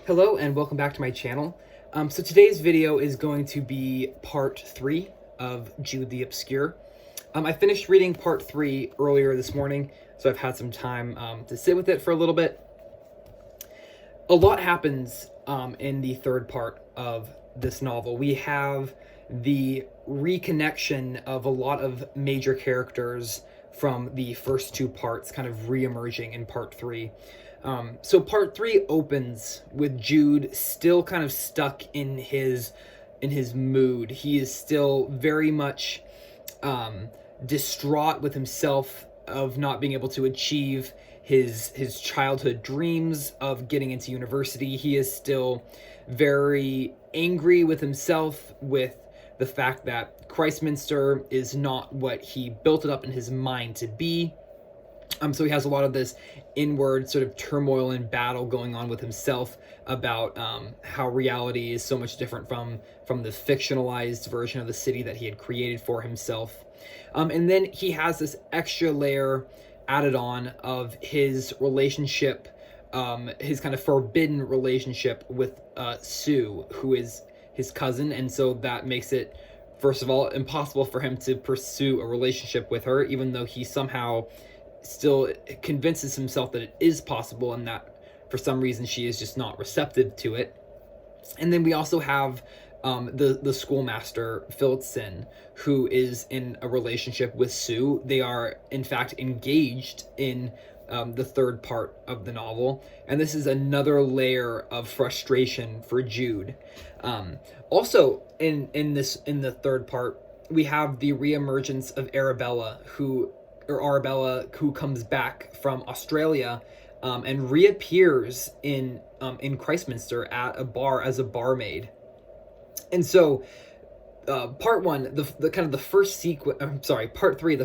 Hello and welcome back to my channel. So today's video is going to be part 3 of Jude the Obscure. I finished reading part 3 earlier this morning, so I've had some time to sit with it for a little bit. A lot happens in the third part of this novel. We have the reconnection of a lot of major characters from the first two parts kind of re-emerging in part 3. So part 3 opens with Jude still kind of stuck in his mood. He is still very much distraught with himself of not being able to achieve his childhood dreams of getting into university. He is still very angry with himself with the fact that Christminster is not what he built it up in his mind to be. So he has a lot of this inward sort of turmoil and battle going on with himself about how reality is so much different from the fictionalized version of the city that he had created for himself. And then he has this extra layer added on of his relationship, his kind of forbidden relationship with Sue, who is his cousin. And so that makes it, first of all, impossible for him to pursue a relationship with her, even though he somehow still convinces himself that it is possible and that for some reason she is just not receptive to it. And then we also have the schoolmaster Phillotson, who is in a relationship with Sue. They are in fact engaged in the third part of the novel, and this is another layer of frustration for Jude. Also in the third part, we have the reemergence of Arabella, who comes back from Australia and reappears in Christminster at a bar as a barmaid. And so part 1, part 3, the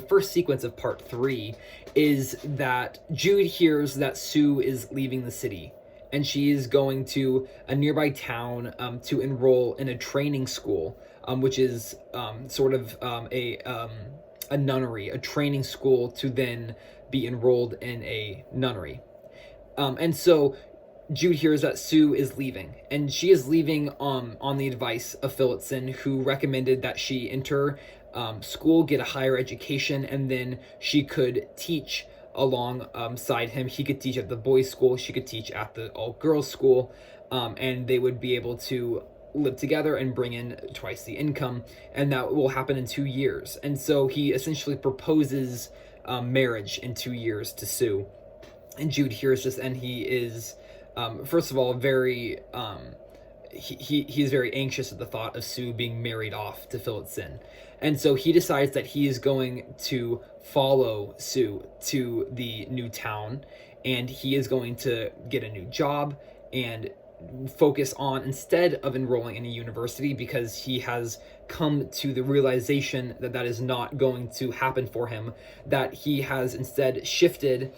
first sequence of part 3 is that Jude hears that Sue is leaving the city and she is going to a nearby town to enroll in a training school, which is sort of a nunnery, a training school to then be enrolled in a nunnery. And so Jude hears that Sue is leaving, and she is leaving on the advice of Phillotson, who recommended that she enter school, get a higher education, and then she could teach alongside him. He could teach at the boys' school, she could teach at the all-girls school, and they would be able to live together and bring in twice the income, and that will happen in 2 years. And so he essentially proposes marriage in 2 years to Sue. And Jude hears this, and he is first of all very he's very anxious at the thought of Sue being married off to Phillotson. And so he decides that he is going to follow Sue to the new town, and he is going to get a new job and focus on, instead of enrolling in a university, because he has come to the realization that that is not going to happen for him, that he has instead shifted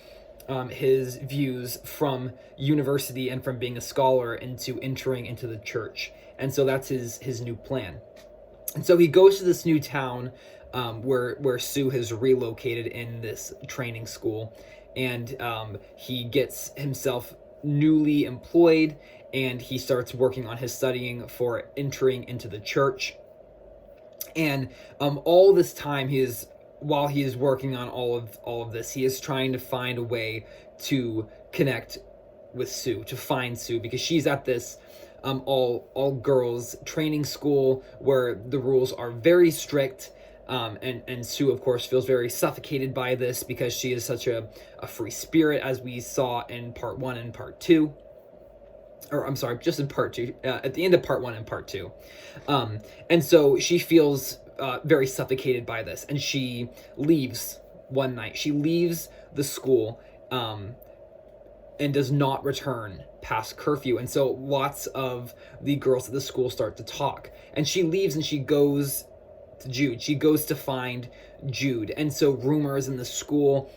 his views from university and from being a scholar into entering into the church. And so that's his new plan. And so he goes to this new town where Sue has relocated in this training school, and he gets himself newly employed, and he starts working on his studying for entering into the church. And all this time, while he is working on all of this, he is trying to find a way to connect with Sue, to find Sue, because she's at this all girls training school where the rules are very strict. And Sue, of course, feels very suffocated by this because she is such a free spirit, as we saw in part 1 and part 2. Or I'm sorry, just in part 2, at the end of part 1 and part 2. And so she feels very suffocated by this, and she leaves one night. She leaves the school and does not return past curfew. And so lots of the girls at the school start to talk. And she leaves and she goes to Jude. She goes to find Jude. And so rumors in the school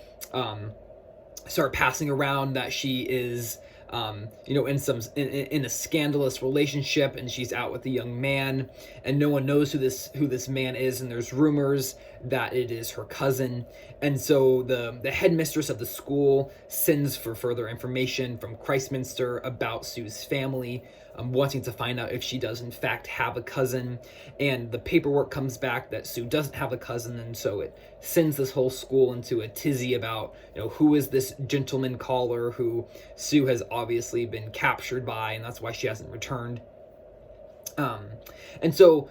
start passing around that she is in a scandalous relationship, and she's out with a young man, and no one knows who this man is, and there's rumors that it is her cousin. And so the headmistress of the school sends for further information from Christminster about Sue's family, wanting to find out if she does in fact have a cousin. And the paperwork comes back that Sue doesn't have a cousin, and so it sends this whole school into a tizzy about, who is this gentleman caller who Sue has obviously been captured by, and that's why she hasn't returned. And so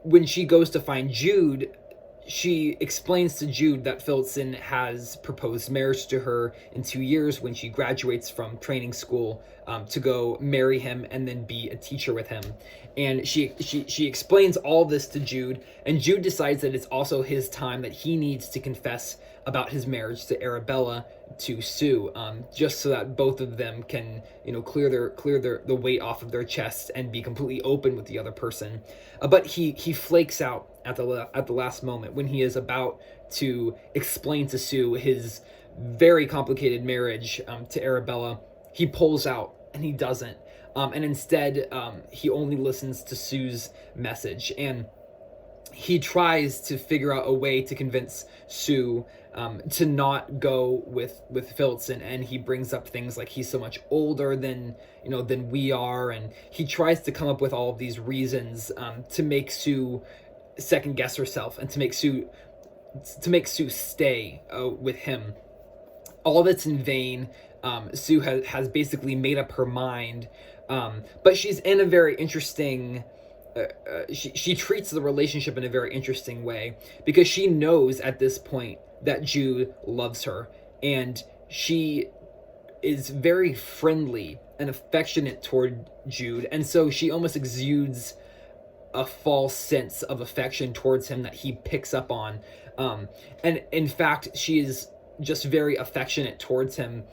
when she goes to find Jude, she explains to Jude that Phillotson has proposed marriage to her in 2 years when she graduates from training school, to go marry him and then be a teacher with him. And she explains all this to Jude, and Jude decides that it's also his time, that he needs to confess about his marriage to Arabella to Sue, just so that both of them can, clear the weight off of their chests and be completely open with the other person. But he flakes out at the last moment when he is about to explain to Sue his very complicated marriage to Arabella. He pulls out, and he doesn't. And instead, he only listens to Sue's message, and he tries to figure out a way to convince Sue to not go with Phillotson, and he brings up things like he's so much older than we are, and he tries to come up with all of these reasons to make Sue second guess herself, and to make Sue stay with him. All that's in vain. Sue has basically made up her mind, but she's in a very interesting. She treats the relationship in a very interesting way, because she knows at this point that Jude loves her, and she is very friendly and affectionate toward Jude, and so she almost exudes a false sense of affection towards him that he picks up on. And in fact, she is just very affectionate towards him.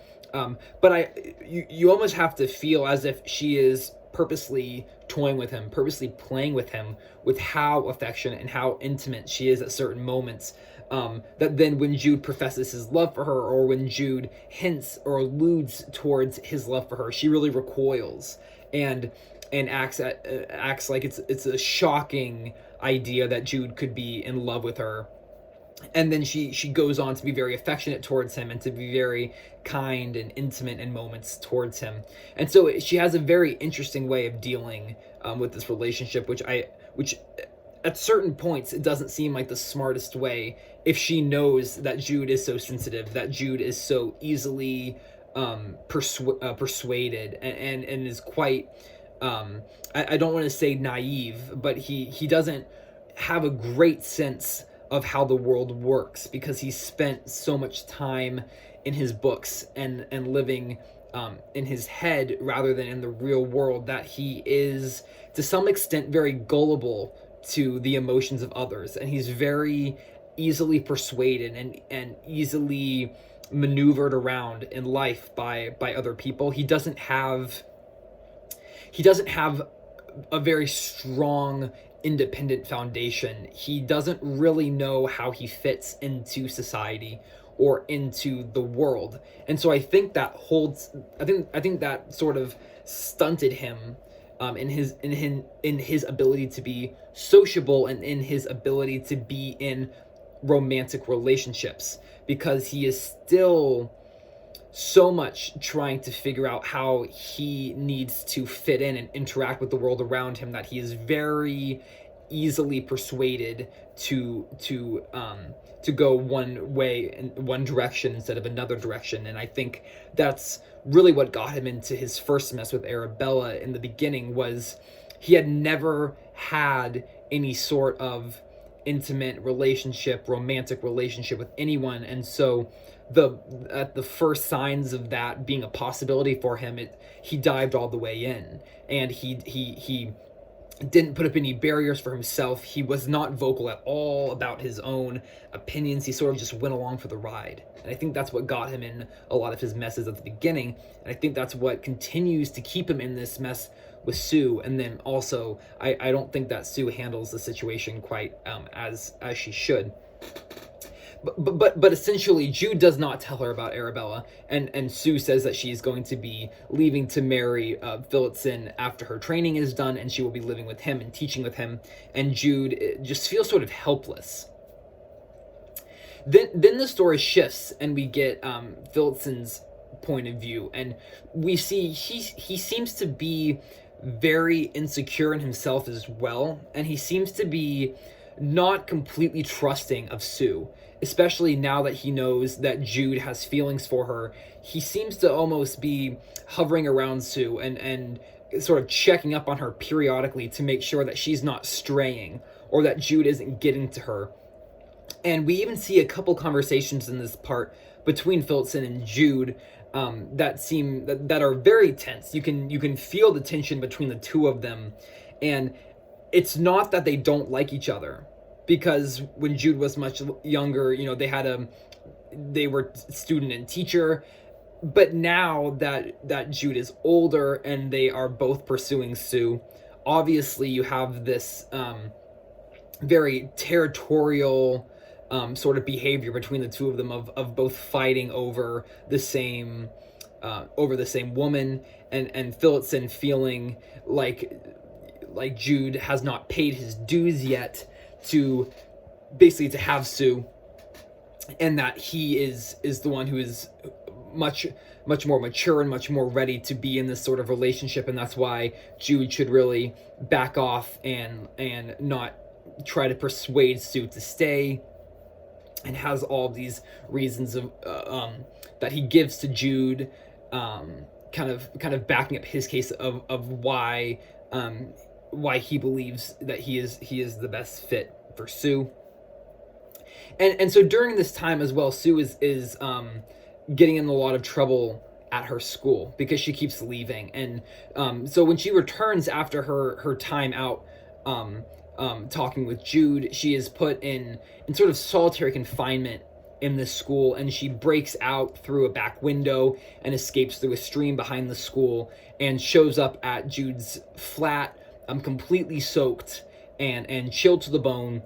But you almost have to feel as if she is purposely toying with him, purposely playing with him, with how affectionate and how intimate she is at certain moments. That then when Jude professes his love for her, or when Jude hints or alludes towards his love for her, she really recoils and acts like it's a shocking idea that Jude could be in love with her. And then she goes on to be very affectionate towards him, and to be very kind and intimate in moments towards him. And so she has a very interesting way of dealing with this relationship, which at certain points it doesn't seem like the smartest way, if she knows that Jude is so sensitive, that Jude is so easily persuaded, and is quite I don't want to say naive, but he doesn't have a great sense of how the world works, because he spent so much time in his books and living in his head rather than in the real world, that he is to some extent very gullible to the emotions of others, and he's very easily persuaded and easily maneuvered around in life by other people. He doesn't have a very strong independent foundation. He doesn't really know how he fits into society or into the world. And so I think that sort of stunted him in his ability to be sociable, and in his ability to be in romantic relationships, because he is still so much trying to figure out how he needs to fit in and interact with the world around him, that he is very easily persuaded to go one way in one direction instead of another direction. And I think that's really what got him into his first mess with Arabella in the beginning, was he had never had any sort of intimate relationship, romantic relationship with anyone. And so at the first signs of that being a possibility for him, he dived all the way in, and he didn't put up any barriers for himself. He was not vocal at all about his own opinions. He sort of just went along for the ride. And I think that's what got him in a lot of his messes at the beginning. And I think that's what continues to keep him in this mess with Sue. And then also, I don't think that Sue handles the situation quite as she should. but essentially Jude does not tell her about Arabella, and Sue says that she's going to be leaving to marry Phillotson after her training is done, and she will be living with him and teaching with him, and Jude just feels sort of helpless. Then the story shifts, and we get Phillotson's point of view, and we see he seems to be very insecure in himself as well, and he seems to be not completely trusting of Sue, especially now that he knows that Jude has feelings for her. He seems to almost be hovering around Sue and sort of checking up on her periodically to make sure that she's not straying or that Jude isn't getting to her. And we even see a couple conversations in this part between Phillotson and Jude that are very tense. You can feel the tension between the two of them, and it's not that they don't like each other, because when Jude was much younger, they were student and teacher, but now that Jude is older and they are both pursuing Sue, obviously you have this very territorial sort of behavior between the two of them of both fighting over the same woman, and Phillotson feeling like Jude has not paid his dues yet to basically to have Sue, and that he is the one who is much more mature and much more ready to be in this sort of relationship, and that's why Jude should really back off and not try to persuade Sue to stay, and has all these reasons of that he gives to Jude, kind of backing up his case of why he believes that he is the best fit for Sue. And so during this time as well, Sue is getting in a lot of trouble at her school because she keeps leaving, and so when she returns after her time out talking with Jude, she is put in sort of solitary confinement in this school, and she breaks out through a back window and escapes through a stream behind the school and shows up at Jude's flat, completely soaked and chilled to the bone.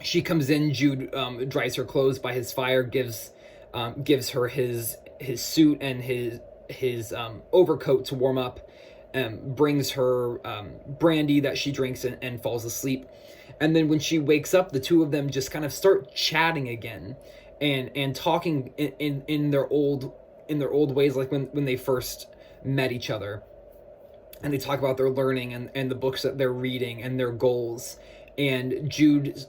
She comes in, Jude dries her clothes by his fire, gives her his suit and his overcoat to warm up, brings her brandy that she drinks and falls asleep. And then when she wakes up, the two of them just kind of start chatting again and talking in their old ways, like when they first met each other. And they talk about their learning and the books that they're reading and their goals. And Jude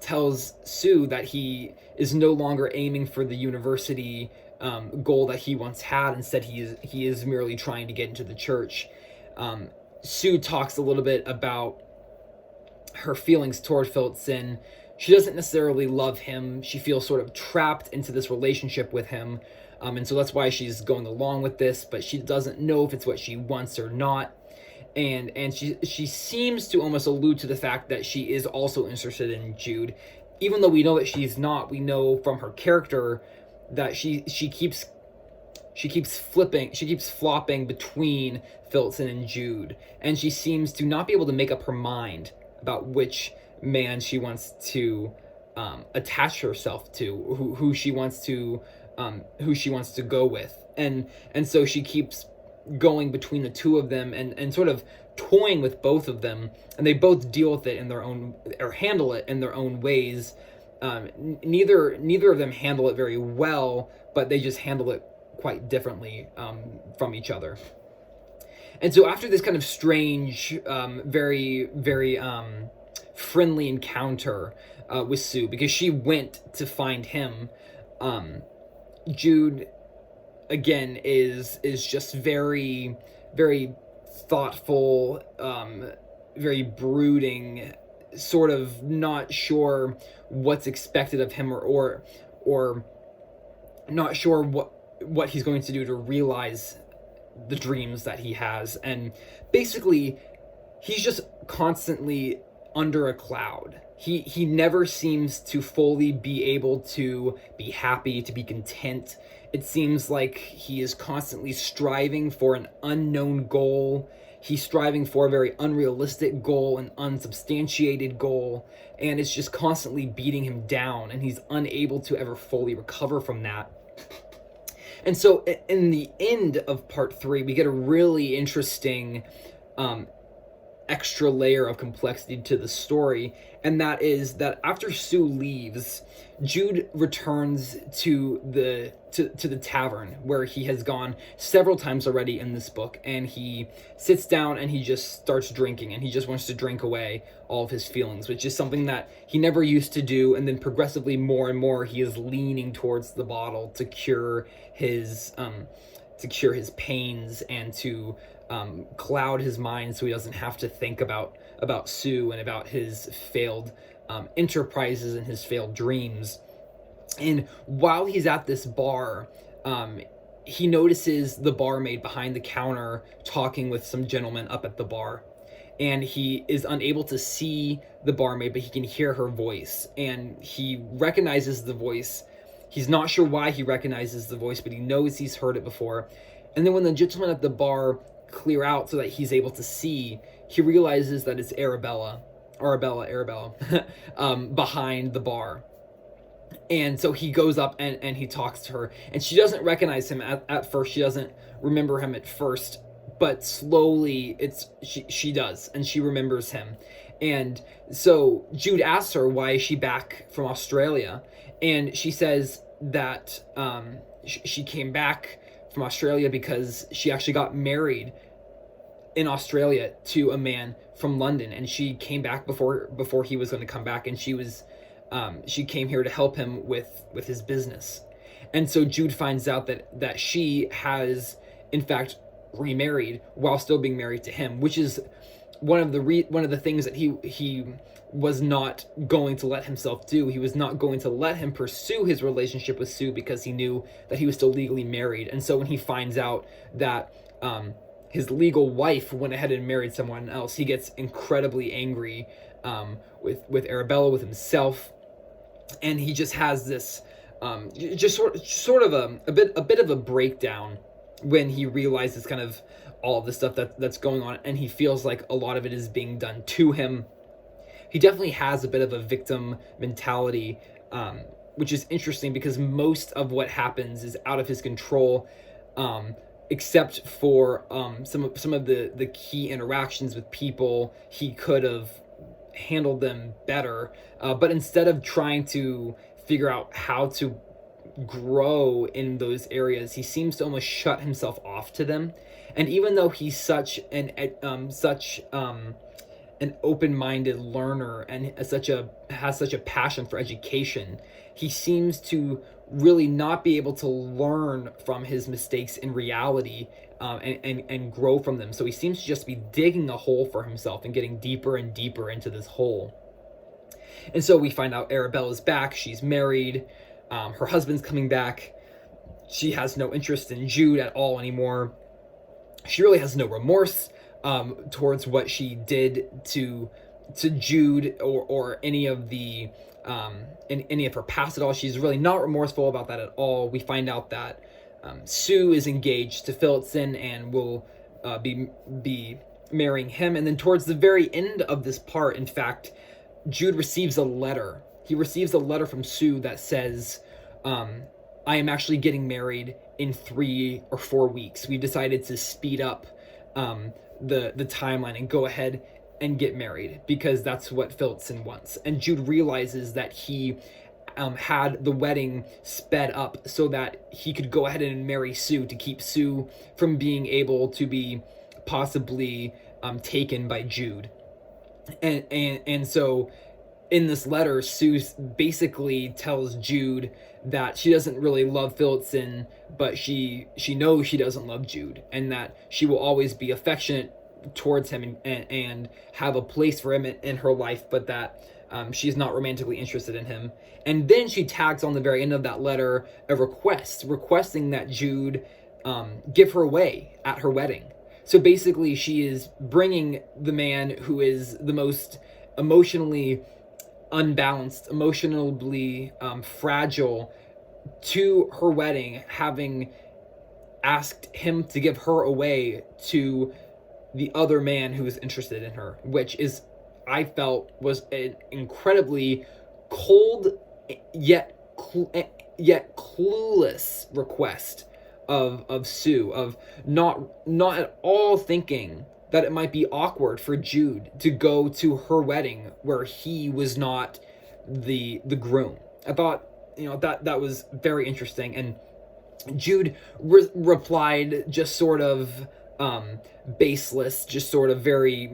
tells Sue that he is no longer aiming for the university goal that he once had. Instead, he is merely trying to get into the church. Sue talks a little bit about her feelings toward Phillotson. She doesn't necessarily love him. She feels sort of trapped into this relationship with him. And so that's why she's going along with this, but she doesn't know if it's what she wants or not. And she seems to almost allude to the fact that she is also interested in Jude. Even though we know that she's not, we know from her character that she keeps flopping between Phillotson and Jude. And she seems to not be able to make up her mind about which man she wants to attach herself to, who she wants to go with. And so she keeps going between the two of them and sort of toying with both of them, and they both deal with it in their own, or handle it in their own ways. Neither of them handle it very well, but they just handle it quite differently from each other. And so after this kind of strange, very friendly encounter with Sue, because she went to find him, Jude again is just very thoughtful, very brooding, sort of not sure what's expected of him, or not sure what he's going to do to realize the dreams that he has. And basically he's just constantly under a cloud. He never seems to fully be able to be happy, to be content. It seems like he is constantly striving for an unknown goal. He's striving for a very unrealistic goal, an unsubstantiated goal, and it's just constantly beating him down, and he's unable to ever fully recover from that. And so in the end of part 3, we get a really interesting extra layer of complexity to the story, and that is that after Sue leaves, Jude returns to the tavern where he has gone several times already in this book, and he sits down and he just starts drinking, and he just wants to drink away all of his feelings, which is something that he never used to do. And then progressively more and more he is leaning towards the bottle to cure his pains and to cloud his mind so he doesn't have to think about Sue and about his failed enterprises and his failed dreams. And while he's at this bar, he notices the barmaid behind the counter talking with some gentlemen up at the bar. And he is unable to see the barmaid, but he can hear her voice. And he recognizes the voice. He's not sure why he recognizes the voice, but he knows he's heard it before. And then when the gentlemen at the bar clear out so that he's able to see, he realizes that it's Arabella behind the bar. And so he goes up and he talks to her, and she doesn't recognize him at first. She doesn't remember him at first, but slowly she does, and she remembers him. And so Jude asks her why is she back from Australia, and she says that she came back from Australia because she actually got married in Australia to a man from London, and she came back before he was going to come back, and she came here to help him with his business. And so Jude finds out that she has in fact remarried while still being married to him, which is one of the things that he was not going to let himself do. He was not going to let him pursue his relationship with Sue because he knew that he was still legally married. And so when he finds out that his legal wife went ahead and married someone else, he gets incredibly angry with Arabella, with himself, and he just has this just sort of a bit of a breakdown when he realizes kind of all of the stuff that's going on, and he feels like a lot of it is being done to him. He definitely has a bit of a victim mentality, which is interesting because most of what happens is out of his control, except for some of the key interactions with people. He could have handled them better, but instead of trying to figure out how to grow in those areas, he seems to almost shut himself off to them. And even though he's such an open-minded learner and has such a passion for education, he seems to really not be able to learn from his mistakes in reality, and grow from them. So he seems to just be digging a hole for himself and getting deeper and deeper into this hole. And so we find out Arabella's back. She's married. Her husband's coming back. She has no interest in Jude at all anymore. She really has no remorse towards what she did to Jude or any of the in any of her past at all. She's really not remorseful about that at all. We find out that Sue is engaged to Phillotson and will be marrying him. And then towards the very end of this part, in fact, Jude receives a letter. He receives a letter from Sue that says, I am actually getting married in 3 or 4 weeks. We decided to speed up the timeline and go ahead and get married because that's what Phillotson wants. And Jude realizes that he had the wedding sped up so that he could go ahead and marry Sue to keep Sue from being able to be possibly taken by Jude. And so in this letter, Sue basically tells Jude that she doesn't really love Phillotson, but she knows she doesn't love Jude, and that she will always be affectionate towards him and have a place for him in her life, but that she's not romantically interested in him. And then she tags on the very end of that letter a requesting that Jude give her away at her wedding. So basically she is bringing the man who is the most emotionally unbalanced, emotionally fragile, to her wedding, having asked him to give her away to the other man who was interested in her, which is, I felt, was an incredibly cold yet clueless request of Sue, of not at all thinking that it might be awkward for Jude to go to her wedding where he was not the groom. I thought, that was very interesting. And Jude replied just sort of baseless, just sort of very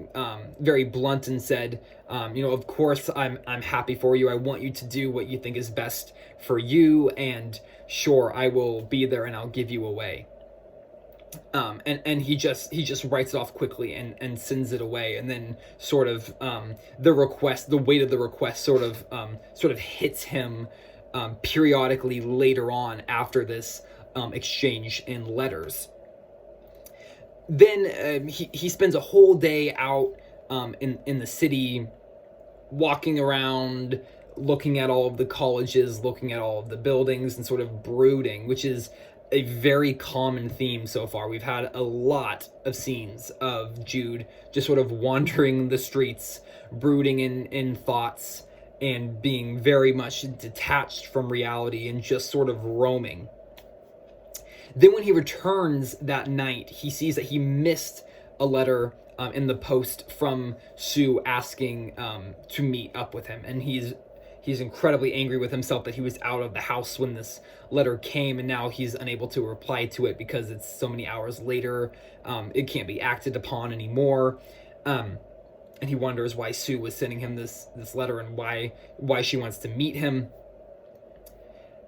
blunt, and said, of course I'm happy for you. I want you to do what you think is best for you, and sure, I will be there and I'll give you away. And he just writes it off quickly and sends it away. And then sort of the weight of the request sort of hits him periodically later on after this exchange in letters. Then he spends a whole day out in the city, walking around, looking at all of the colleges, looking at all of the buildings, and sort of brooding, which is a very common theme so far. We've had a lot of scenes of Jude just sort of wandering the streets, brooding in thoughts, and being very much detached from reality and just sort of roaming. Then when he returns that night, he sees that he missed a letter in the post from Sue asking to meet up with him. And he's incredibly angry with himself that he was out of the house when this letter came, and now he's unable to reply to it because it's so many hours later. It can't be acted upon anymore. And he wonders why Sue was sending him this letter, and why she wants to meet him.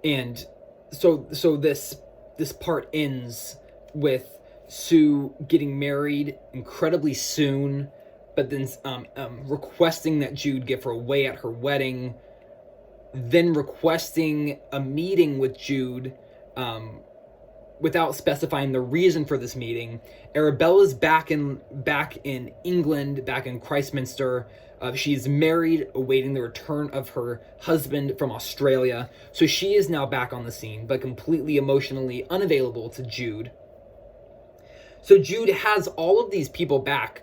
And so this part ends with Sue getting married incredibly soon, but then requesting that Jude give her away at her wedding, then requesting a meeting with Jude without specifying the reason for this meeting. Arabella's back in England, back in Christminster. She's married, awaiting the return of her husband from Australia. So she is now back on the scene, but completely emotionally unavailable to Jude. So Jude has all of these people back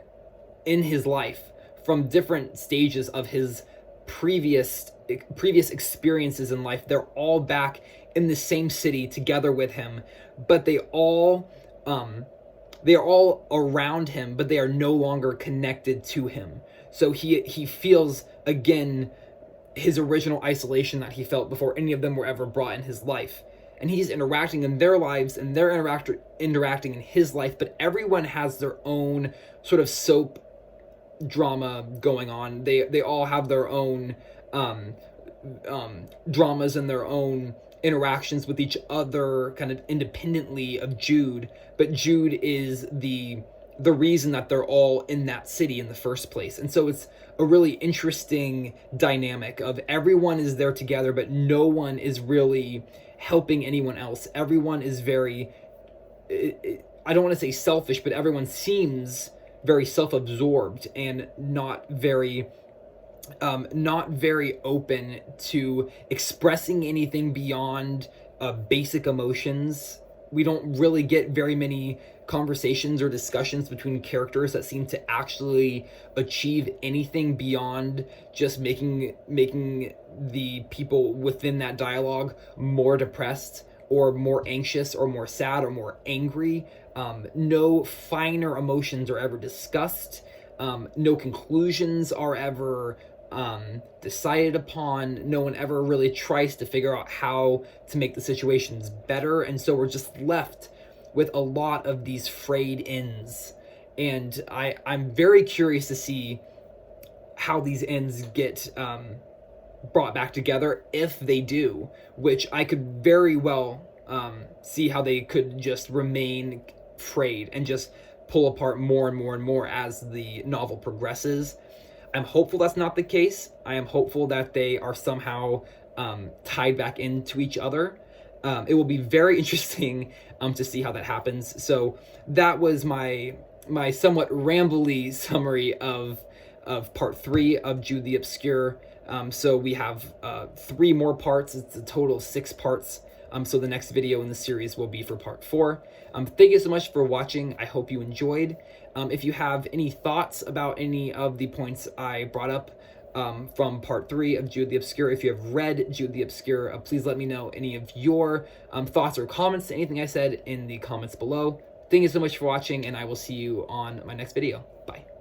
in his life from different stages of his previous experiences in life. They're all back in the same city together with him, but they are all around him, but they are no longer connected to him. So he feels again his original isolation that he felt before any of them were ever brought in his life. And he's interacting in their lives, and they're interacting in his life, but everyone has their own sort of soap drama going on. They all have their own dramas and their own interactions with each other, kind of independently of Jude. But Jude is the reason that they're all in that city in the first place. And so it's a really interesting dynamic of everyone is there together, but no one is really helping anyone else. Everyone is very, I don't want to say selfish, but everyone seems very self-absorbed and not very open to expressing anything beyond basic emotions. We don't really get very many conversations or discussions between characters that seem to actually achieve anything beyond just making the people within that dialogue more depressed or more anxious or more sad or more angry. No finer emotions are ever discussed. No conclusions are ever decided upon. No one ever really tries to figure out how to make the situations better, and so we're just left with a lot of these frayed ends. And I'm very curious to see how these ends get brought back together, if they do, which I could very well see how they could just remain frayed and just pull apart more and more and more as the novel progresses. I'm hopeful that's not the case. I am hopeful that they are somehow tied back into each other. It will be very interesting to see how that happens. So that was my somewhat rambly summary of of part 3 of Jude the Obscure. So we have 3 more parts. It's a total of 6 parts. So the next video in the series will be for part 4. Thank you so much for watching. I hope you enjoyed. If you have any thoughts about any of the points I brought up from part 3 of Jude the Obscure, if you have read Jude the Obscure, please let me know any of your thoughts or comments to anything I said in the comments below. Thank you so much for watching, and I will see you on my next video. Bye.